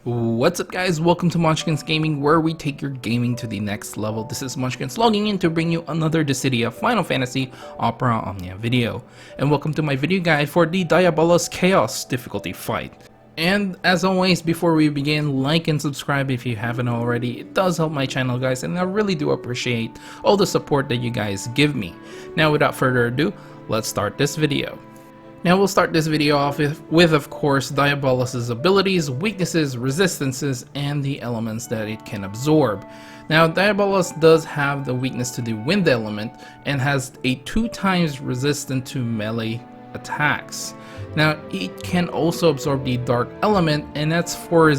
What's up guys, welcome to Munchkins Gaming, where we take your gaming to the next level. This is Munchkins logging in to bring you another Dissidia Final Fantasy Opera Omnia video. And welcome to my video guide for the Diabolos Chaos difficulty fight. And as always, before we begin, like and subscribe if you haven't already. It does help my channel guys, and I really do appreciate all the support that you guys give me. Now without further ado, let's start this video. Now we'll start this video off with of course Diabolos' abilities, weaknesses, resistances, and the elements that it can absorb. Now Diabolos does have the weakness to the wind element and has a 2 times resistant to melee attacks. Now it can also absorb the dark element, and that's for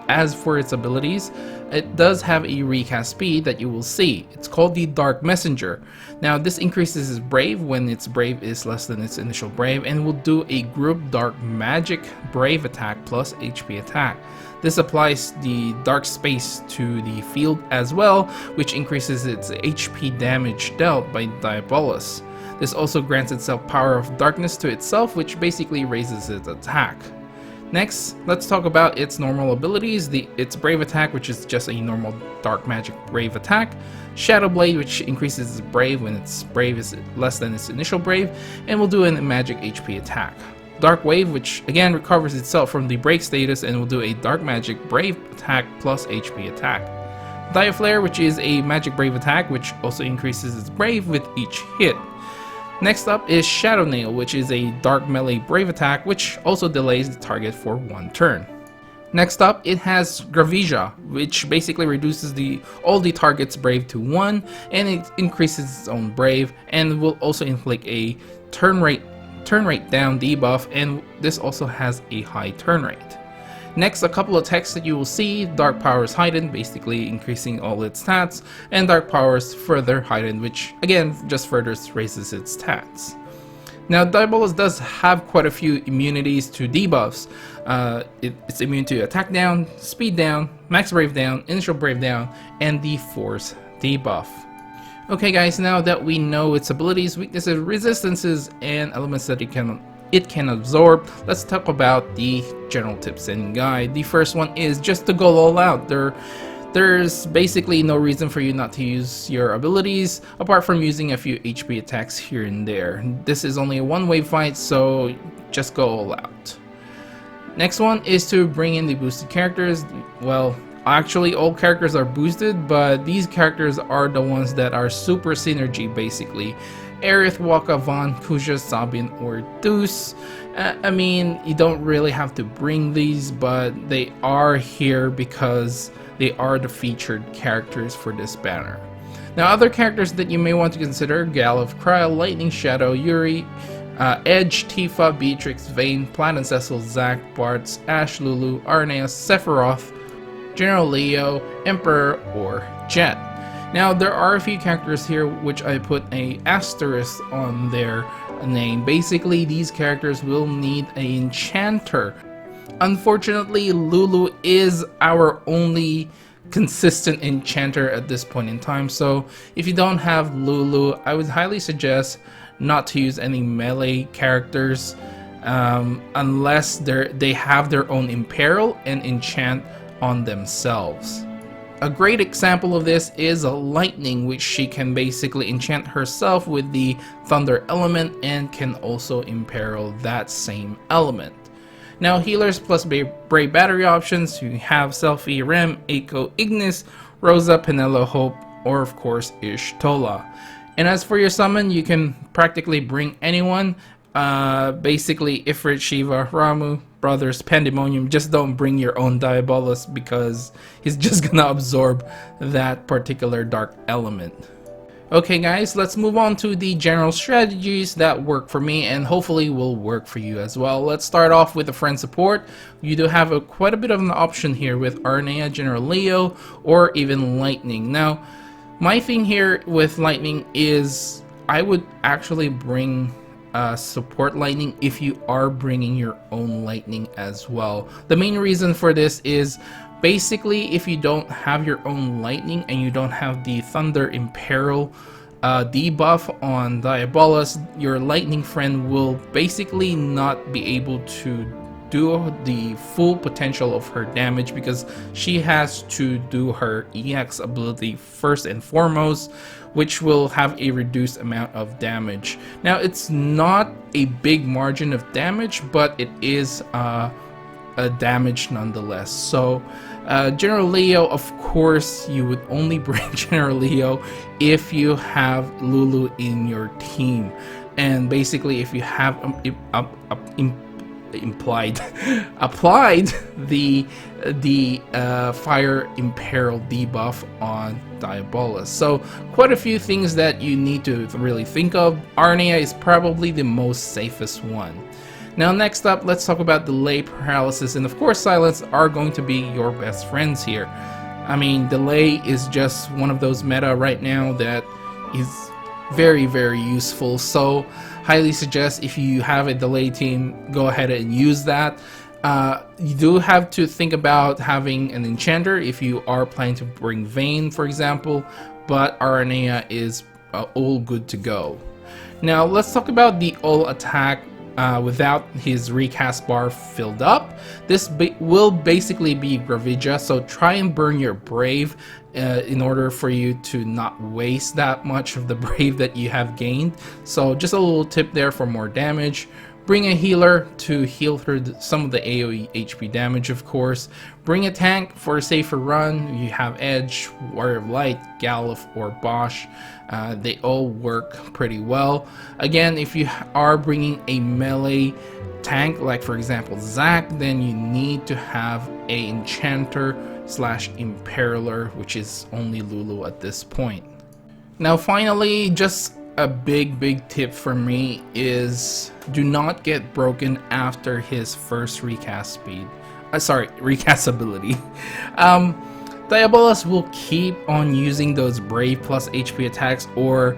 as for its abilities, it does have a recast speed that you will see. It's called the Dark Messenger. Now this increases its brave when its brave is less than its initial brave, and will do a group dark magic brave attack plus HP attack. This applies the dark space to the field as well, which increases its HP damage dealt by Diabolos. This also grants itself power of darkness to itself, which basically raises its attack. Next, let's talk about its normal abilities. Its Brave attack, which is just a normal dark magic brave attack. Shadow Blade, which increases its brave when its brave is less than its initial brave, and will do a magic HP attack. Dark Wave, which again recovers itself from the break status and will do a dark magic brave attack plus HP attack. Diaflare, which is a magic brave attack, which also increases its brave with each hit. Next up is Shadow Nail, which is a dark melee brave attack, which also delays the target for 1 turn. Next up, it has Gravisia, which basically reduces all the target's brave to 1, and it increases its own brave, and will also inflict a turn rate down debuff, and this also has a high turn rate. Next, a couple of texts that you will see: Dark Powers Heightened, basically increasing all its stats, and Dark Powers Further Heightened, which again just further raises its stats. Now Diabolos does have quite a few immunities to debuffs. It's immune to attack down, speed down, max brave down, initial brave down, and the force debuff. Okay guys, now that we know its abilities, weaknesses, resistances, and elements that it can absorb, let's talk about the general tips and guide. The first one is just to go all out. There's basically no reason for you not to use your abilities, apart from using a few HP attacks here and there. This is only a one-wave fight, so just go all out. Next one is to bring in the boosted characters. Well, actually all characters are boosted, but these characters are the ones that are super synergy basically. Aerith, Waka, Vaughn, Kuja, Sabin, or Deuce. I mean, you don't really have to bring these, but they are here because they are the featured characters for this banner. Now, other characters that you may want to consider: Galuf, Kryl, Lightning Shadow, Yuri, Edge, Tifa, Beatrix, Vayne, Planet Cecil, Zack, Bartz, Ash, Lulu, Arneas, Sephiroth, General Leo, Emperor, or Jet. Now there are a few characters here which I put a asterisk on their name. Basically, these characters will need an enchanter. Unfortunately, Lulu is our only consistent enchanter at this point in time, so if you don't have Lulu, I would highly suggest not to use any melee characters unless they have their own imperil and enchant on themselves. A great example of this is Lightning, which she can basically enchant herself with the thunder element and can also imperil that same element. Now healers plus brave battery options, you have Selphie, Rem, Eiko, Ignis, Rosa, Penelo, Hope, or of course Ishtola. And as for your summon, you can practically bring anyone. Basically Ifrit, Shiva, Ramu, Brothers, Pandemonium. Just don't bring your own Diabolos because he's just gonna absorb that particular dark element. Okay guys, let's move on to the general strategies that work for me and hopefully will work for you as well. Let's start off with the friend support. You do have quite a bit of an option here with Arnea, General Leo, or even Lightning. Now, my thing here with Lightning is I would actually bring support Lightning if you are bringing your own Lightning as well. The main reason for this is basically if you don't have your own Lightning and you don't have the Thunder Imperil debuff on Diabolos, your Lightning friend will basically not be able to do the full potential of her damage, because she has to do her EX ability first and foremost, which will have a reduced amount of damage. Now, it's not a big margin of damage, but it is a damage nonetheless. So General Leo, of course, you would only bring General Leo if you have Lulu in your team, and basically if you have applied the Fire Imperil debuff on Diabolos. So quite a few things that you need to really think of. Arnea is probably the most safest one. Now, next up, let's talk about delay, paralysis, and of course silence are going to be your best friends here. I mean, delay is just one of those meta right now that is very, very useful. So highly suggest, if you have a delay team, go ahead and use that. You do have to think about having an enchanter if you are planning to bring Vayne, for example, but Arnea is all good to go. Now let's talk about the all attack without his recast bar filled up. This will basically be Gravija, so try and burn your Brave in order for you to not waste that much of the Brave that you have gained. So just a little tip there for more damage. Bring a healer to heal through some of the AoE HP damage, of course. Bring a tank for a safer run. You have Edge, Warrior of Light, Galuf, or Bosch. They all work pretty well. Again, if you are bringing a melee tank, like for example Zac, then you need to have a enchanter slash imperiler, which is only Lulu at this point. Now finally, just a big tip for me is do not get broken after his first recast speed. Recast ability. Diabolos will keep on using those Brave plus HP attacks, or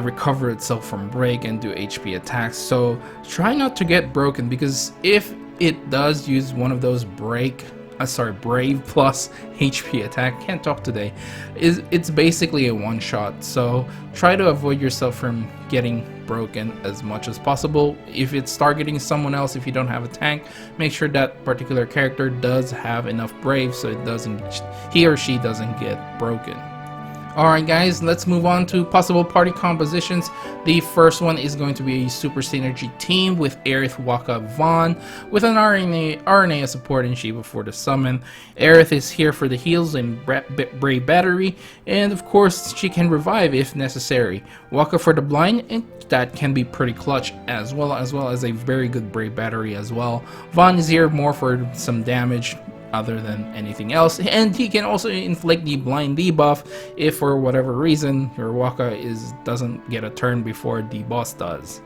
recover itself from break and do HP attacks. So try not to get broken, because if it does use one of those Brave plus HP attack, can't talk today, it's basically a one-shot. So try to avoid yourself from getting broken as much as possible. If it's targeting someone else, if you don't have a tank, make sure that particular character does have enough Brave so he or she doesn't get broken. Alright guys, let's move on to possible party compositions. The first one is going to be a super synergy team with Aerith, Waka, Vaughn, with an RNA support and Shiva for the summon. Aerith is here for the heals and Brave Battery, and of course she can revive if necessary. Waka for the blind, and that can be pretty clutch, as well as a very good Brave Battery as well. Vaughn is here more for some damage other than anything else, and he can also inflict the blind debuff if for whatever reason your Waka doesn't get a turn before the boss does.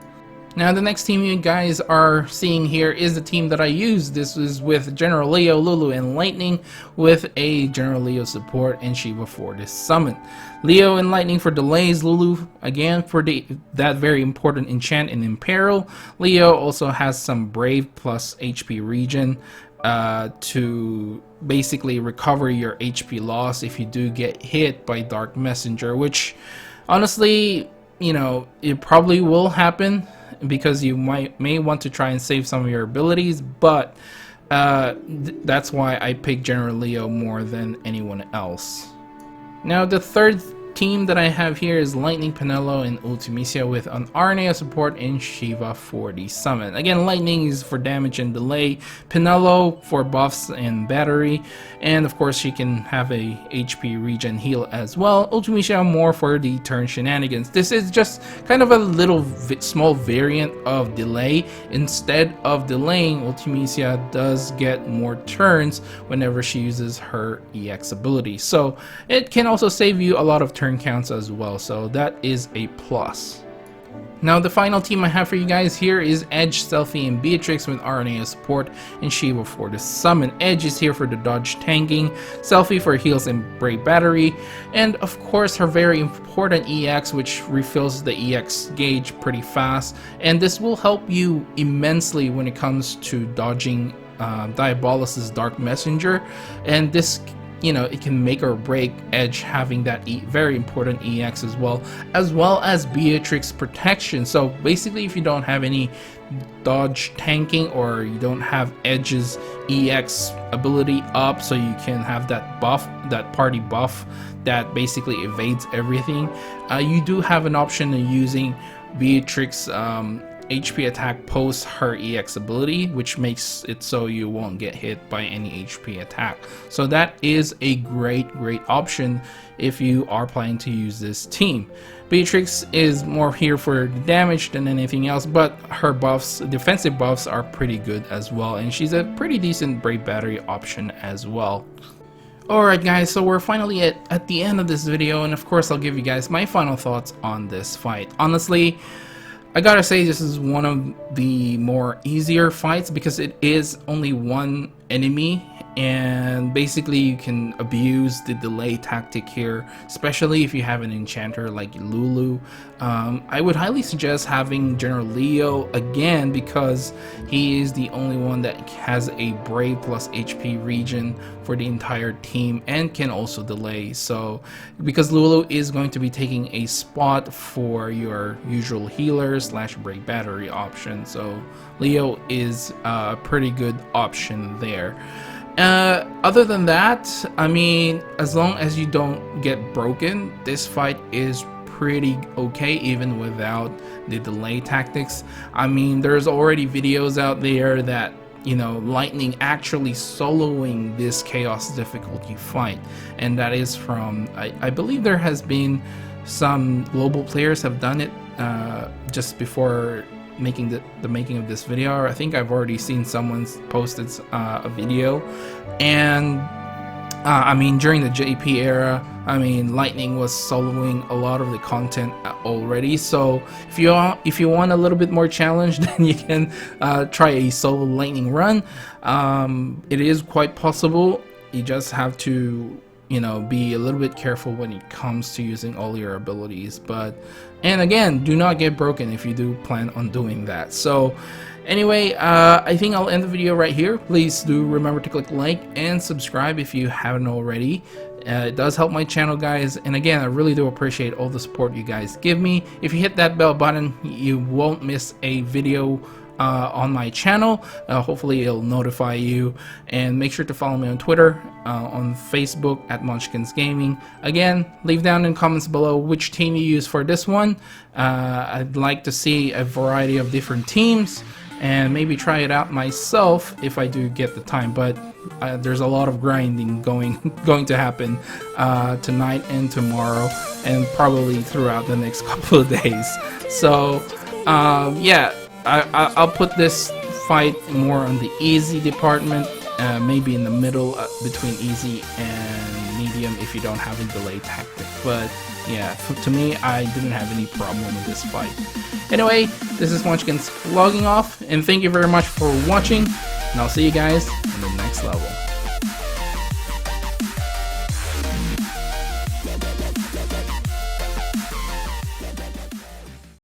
Now the next team you guys are seeing here is the team that I used. This is with General Leo, Lulu, and Lightning, with a General Leo support and Shiva for this summon. Leo and Lightning for delays, Lulu again for that very important enchant and Imperil. Leo also has some Brave plus HP regen to basically recover your HP loss if you do get hit by Dark Messenger, which honestly, you know, it probably will happen because you may want to try and save some of your abilities, but that's why I picked General Leo more than anyone else. Now the third team that I have here is Lightning, Penelo, and Ultimisia with an Arnea support and Shiva for the summon. Again, Lightning is for damage and delay, Penelo for buffs and battery, and of course she can have a HP regen heal as well. Ultimisia more for the turn shenanigans. This is just kind of a little small variant of delay. Instead of delaying, Ultimisia does get more turns whenever she uses her EX ability, so it can also save you a lot of turn counts as well, so that is a plus. Now the final team I have for you guys here is Edge, Stealthy, and Beatrix with RNA support and Shiva for the summon. Edge is here for the dodge tanking, Stealthy for heals and Brave Battery, and of course her very important EX, which refills the EX gauge pretty fast, and this will help you immensely when it comes to dodging Diabolos' Dark Messenger, and this you know, it can make or break Edge having that very important EX as well as Beatrix protection. So basically, if you don't have any dodge tanking, or you don't have Edge's EX ability up, so you can have that buff, that party buff that basically evades everything, you do have an option of using Beatrix HP attack post her EX ability, which makes it so you won't get hit by any HP attack. So that is a great option if you are planning to use this team. Beatrix is more here for damage than anything else, but her buffs, defensive buffs, are pretty good as well, and she's a pretty decent Brave Battery option as well. Alright guys, so we're finally at the end of this video, and of course I'll give you guys my final thoughts on this fight. Honestly, I gotta say this is one of the more easier fights because it is only one enemy, and basically you can abuse the delay tactic here, especially if you have an enchanter like Lulu. I would highly suggest having General Leo again because he is the only one that has a Brave plus HP regen for the entire team and can also delay. So because Lulu is going to be taking a spot for your usual healer / Brave Battery option, so Leo is a pretty good option there. Other than that, I mean, as long as you don't get broken, this fight is pretty okay even without the delay tactics. I mean, there's already videos out there that, you know, Lightning actually soloing this chaos difficulty fight, and that is from, I believe there has been some global players have done it just before making the making of this video. I think I've already seen someone's posted a video, and I mean, during the JP era, I mean, Lightning was soloing a lot of the content already. So if you want a little bit more challenge, then you can try a solo Lightning run. It is quite possible. You just have to, you know, be a little bit careful when it comes to using all your abilities. But, and again, do not get broken if you do plan on doing that. So anyway, I think I'll end the video right here. Please do remember to click like and subscribe if you haven't already. It does help my channel, guys, and again, I really do appreciate all the support you guys give me. If you hit that bell button, you won't miss a video on my channel. Hopefully it'll notify you, and make sure to follow me on Twitter, on Facebook at Munchkins Gaming. Again, leave down in comments below which team you use for this one. I'd like to see a variety of different teams and maybe try it out myself if I do get the time, but there's a lot of grinding going to happen tonight and tomorrow, and probably throughout the next couple of days. So yeah, I'll put this fight more on the easy department, maybe in the middle between easy and medium if you don't have a delay tactic. But yeah, to me, I didn't have any problem with this fight. Anyway, this is Munchkins logging off, and thank you very much for watching, and I'll see you guys in the next level.